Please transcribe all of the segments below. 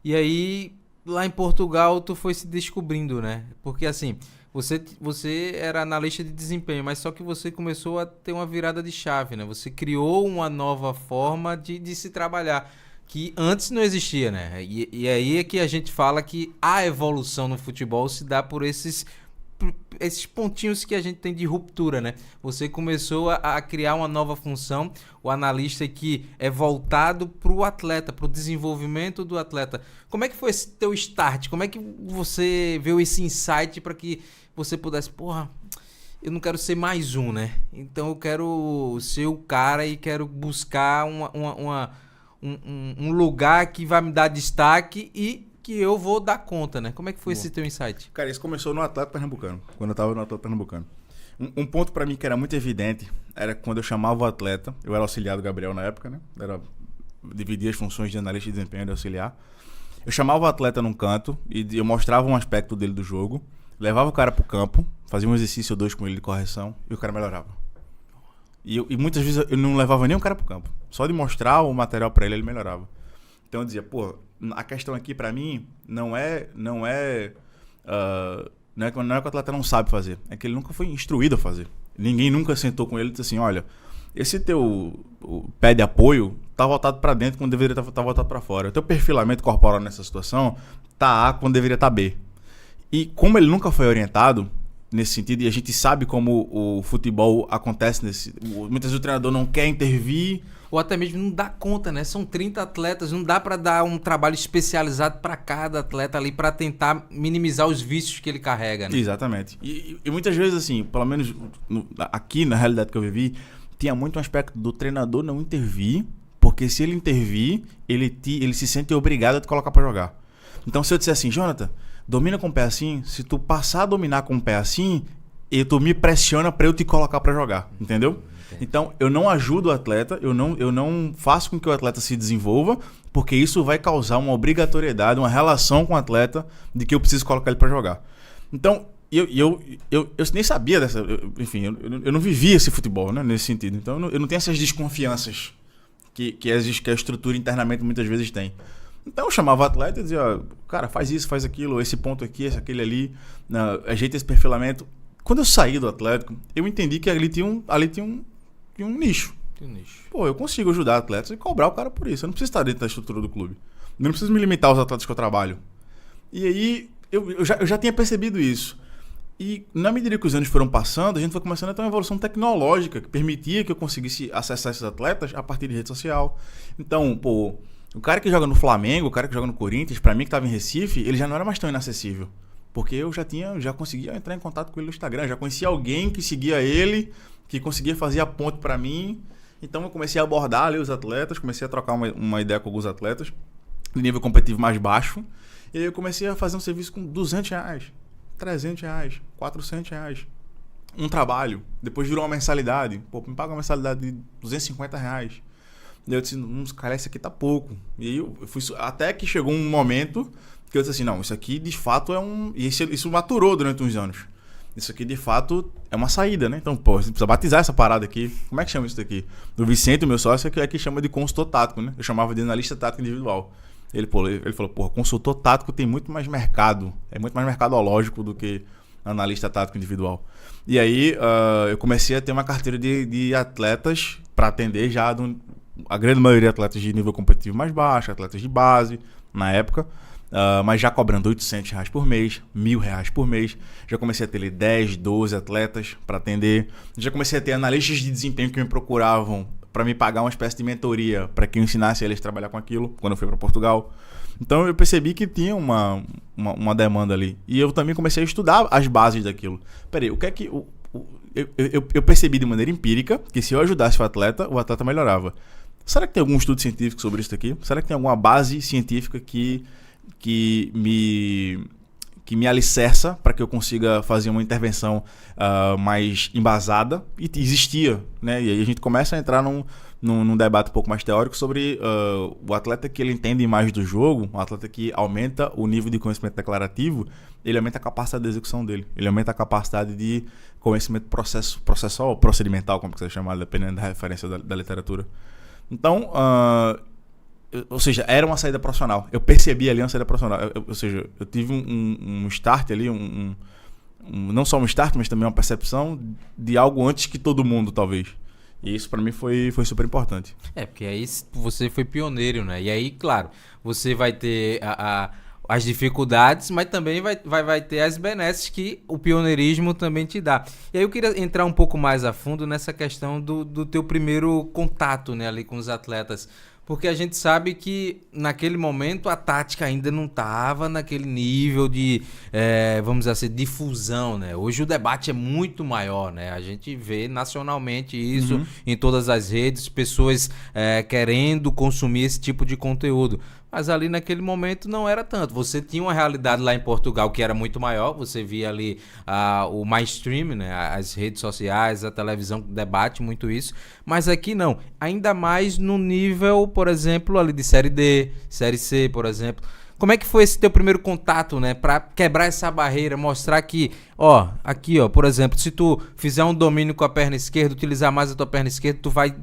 E aí, lá em Portugal, tu foi se descobrindo, né? Porque assim, você era analista de desempenho, mas só que você começou a ter uma virada de chave, né? Você criou uma nova forma de se trabalhar, que antes não existia, né? E aí é que a gente fala que a evolução no futebol se dá por esses pontinhos que a gente tem de ruptura, né? Você começou a criar uma nova função, o analista que é voltado para o atleta, para o desenvolvimento do atleta. Como é que foi esse teu start? Como é que você viu esse insight para que você pudesse, porra, eu não quero ser mais um, né? Então eu quero ser o cara e quero buscar um lugar que vai me dar destaque e que eu vou dar conta, né? Como é que foi Bom, esse teu insight? cara, isso começou no Atlético Pernambucano, quando eu tava no Atlético Pernambucano. Um ponto pra mim que era muito evidente era quando eu chamava o atleta, eu era auxiliar do Gabriel na época, né? Dividia as funções de analista de desempenho e de auxiliar. Eu chamava o atleta num canto e eu mostrava um aspecto dele do jogo, levava o cara pro campo, fazia um exercício ou dois com ele de correção e o cara melhorava. E muitas vezes eu não levava nem o cara pro campo. Só de mostrar o material pra ele, ele melhorava. Então eu dizia, pô, a questão aqui pra mim não é que o atleta não sabe fazer, é que ele nunca foi instruído a fazer. Ninguém nunca sentou com ele e disse assim, olha, esse teu pé de apoio tá voltado pra dentro quando deveria estar voltado pra fora. O teu perfilamento corporal nessa situação tá A quando deveria estar B. E como ele nunca foi orientado nesse sentido, e a gente sabe como o futebol acontece muitas vezes o treinador não quer intervir, Ou até mesmo não dá conta, né? São 30 atletas, não dá pra dar um trabalho especializado pra cada atleta ali pra tentar minimizar os vícios que ele carrega, né? Exatamente. E muitas vezes, assim, pelo menos aqui na realidade que eu vivi, tinha muito um aspecto do treinador não intervir, porque se ele intervir, ele se sente obrigado a te colocar pra jogar. Então, se eu disser assim, Jonathan, domina com o pé assim, se tu passar a dominar com o pé assim, tu me pressiona pra eu te colocar pra jogar, entendeu? Então, eu não ajudo o atleta, eu não faço com que o atleta se desenvolva, porque isso vai causar uma obrigatoriedade, uma relação com o atleta de que eu preciso colocar ele para jogar. Então, eu nem sabia dessa... Enfim, eu não vivia esse futebol, né, nesse sentido. Então, eu não tenho essas desconfianças que a estrutura internamente muitas vezes tem. Então, eu chamava o atleta e dizia, ó, cara, faz isso, faz aquilo, esse ponto aqui, esse aquele ali, ajeita esse perfilamento. Quando eu saí do Atlético, eu entendi que ali tinha um nicho. Tem um nicho. Pô, eu consigo ajudar atletas e cobrar o cara por isso. Eu não preciso estar dentro da estrutura do clube. Eu não preciso me limitar aos atletas que eu trabalho. E aí, eu já tinha percebido isso. E na medida que os anos foram passando, a gente foi começando a ter uma evolução tecnológica que permitia que eu conseguisse acessar esses atletas a partir de rede social. Então, pô, o cara que joga no Flamengo, o cara que joga no Corinthians, pra mim que estava em Recife, ele já não era mais tão inacessível. Porque eu já conseguia entrar em contato com ele no Instagram, já conhecia alguém que seguia ele, que conseguia fazer a ponte para mim. Então eu comecei a abordar ali os atletas, comecei a trocar uma ideia com alguns atletas de nível competitivo mais baixo. E aí eu comecei a fazer um serviço com R$200, R$300, R$400. Um trabalho. Depois virou uma mensalidade. Pô, me paga uma mensalidade de R$250. E eu disse, cara, isso aqui tá pouco. E aí eu fui, até que chegou um momento que eu disse assim, não, isso aqui de fato é um... E isso maturou durante uns anos. Isso aqui de fato é uma saída, né? Então, pô, você precisa batizar essa parada aqui. Como é que chama isso daqui? O Vicente, o meu sócio, é que chama de consultor tático, né? Eu chamava de analista tático individual. Ele falou, porra, consultor tático tem muito mais mercado. É muito mais mercadológico do que analista tático individual. E aí eu comecei a ter uma carteira de atletas para atender já a grande maioria de atletas de nível competitivo mais baixo, atletas de base, na época. Mas já cobrando R$800 por mês, R$1.000 por mês. Já comecei a ter ali 10, 12 atletas para atender. Já comecei a ter analistas de desempenho que me procuravam para me pagar uma espécie de mentoria para que eu ensinasse eles a trabalhar com aquilo quando eu fui para Portugal. Então eu percebi que tinha uma demanda ali. E eu também comecei a estudar as bases daquilo. Peraí, o que é que... Eu percebi de maneira empírica que se eu ajudasse o atleta melhorava. Será que tem algum estudo científico sobre isso aqui? Será que tem alguma base científica que me alicerça para que eu consiga fazer uma intervenção mais embasada? E existia, né? E aí a gente começa a entrar num debate um pouco mais teórico sobre o atleta que ele entende mais do jogo, o atleta que aumenta o nível de conhecimento declarativo, ele aumenta a capacidade de execução dele, ele aumenta a capacidade de conhecimento processual ou procedimental, como que você chama, dependendo da referência da literatura. Então, Ou seja, era uma saída profissional. Eu percebi ali uma saída profissional. Ou seja, eu tive um start ali, não só um start, mas também uma percepção de algo antes que todo mundo, talvez. E isso pra mim foi super importante. Porque aí você foi pioneiro, né? E aí, claro, você vai ter as dificuldades, mas também vai ter as benesses que o pioneirismo também te dá. E aí eu queria entrar um pouco mais a fundo nessa questão do teu primeiro contato, né, ali com os atletas. Porque a gente sabe que naquele momento a tática ainda não estava naquele nível de, vamos dizer assim, difusão, né? Hoje o debate é muito maior, né? A gente vê nacionalmente isso em todas as redes, pessoas querendo consumir esse tipo de conteúdo. Mas ali naquele momento não era tanto. Você tinha uma realidade lá em Portugal que era muito maior. Você via ali o mainstream, né? As redes sociais, a televisão debate muito isso. Mas aqui não. Ainda mais no nível, por exemplo, ali de Série D, Série C, por exemplo. Como é que foi esse teu primeiro contato, né? Pra quebrar essa barreira, mostrar que, aqui, por exemplo, se tu fizer um domínio com a perna esquerda, utilizar mais a tua perna esquerda, tu vai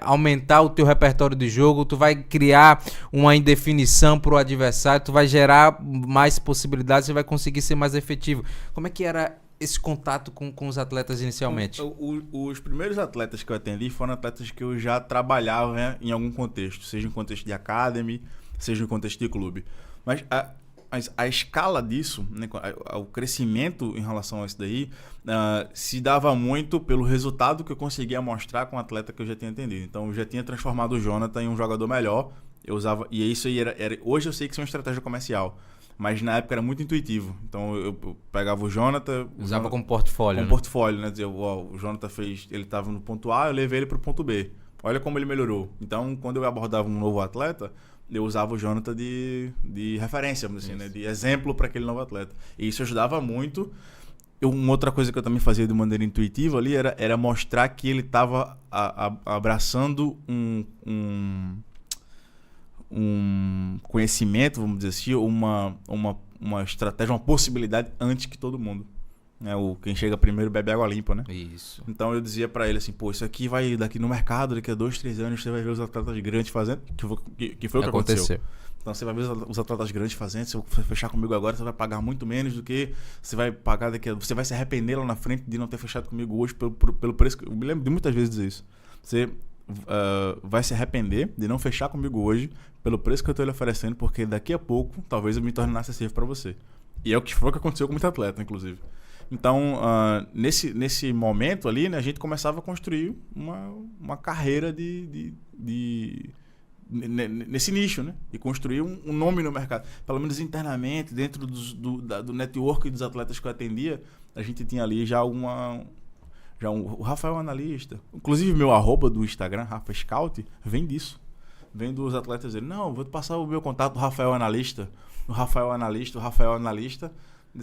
aumentar o teu repertório de jogo, tu vai criar uma indefinição pro adversário, tu vai gerar mais possibilidades e vai conseguir ser mais efetivo. Como é que era esse contato com os atletas inicialmente? Os primeiros atletas que eu atendi foram atletas que eu já trabalhava, né, em algum contexto, seja em contexto de academy, seja em contexto de clube. Mas a escala disso, né, o crescimento em relação a isso daí, se dava muito pelo resultado que eu conseguia mostrar com o atleta que eu já tinha atendido. Então, eu já tinha transformado o Jonathan em um jogador melhor. Eu usava, e isso aí era hoje eu sei que isso é uma estratégia comercial, mas na época era muito intuitivo. Então, eu pegava o Jonathan... Usava como portfólio, como portfólio, né? Dizer, o Jonathan ele estava no ponto A, eu levei ele para o ponto B. Olha como ele melhorou. Então, quando eu abordava um novo atleta, eu usava o Jonathan de referência, assim, né? De exemplo para aquele novo atleta. E isso ajudava muito. Uma outra coisa que eu também fazia de maneira intuitiva ali era mostrar que ele estava abraçando um conhecimento, vamos dizer assim, uma estratégia, uma possibilidade antes que todo mundo. Quem chega primeiro bebe água limpa, né? Isso. Então eu dizia pra ele assim, isso aqui vai daqui no mercado, daqui a 2, 3 anos você vai ver os atletas grandes fazendo, que foi o que aconteceu. Então você vai ver os atletas grandes fazendo, se você fechar comigo agora, você vai pagar muito menos do que você vai pagar você vai se arrepender lá na frente de não ter fechado comigo hoje pelo preço. Eu me lembro de muitas vezes dizer isso. Você vai se arrepender de não fechar comigo hoje pelo preço que eu estou lhe oferecendo, porque daqui a pouco talvez eu me torne inacessível para você. E é o que foi que aconteceu com muito atleta, inclusive. Então, nesse momento ali, né, a gente começava a construir uma carreira nesse nicho, né? E construir um nome no mercado. Pelo menos internamente, dentro do network dos atletas que eu atendia, a gente tinha ali já o Rafael Analista. Inclusive, meu @ do Instagram, Rafa Scout, vem disso. Vem dos atletas dizendo, não, vou te passar o meu contato do Rafael Analista. O Rafael Analista.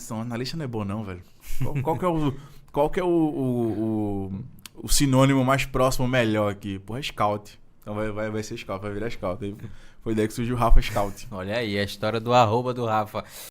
Não, analista não é bom não, velho. Qual que é o sinônimo mais próximo, melhor aqui? Porra, é Scout. Então vai ser Scout, vai virar Scout. Aí foi daí que surgiu o Rafa Scout. Olha aí, a história do @ do Rafa.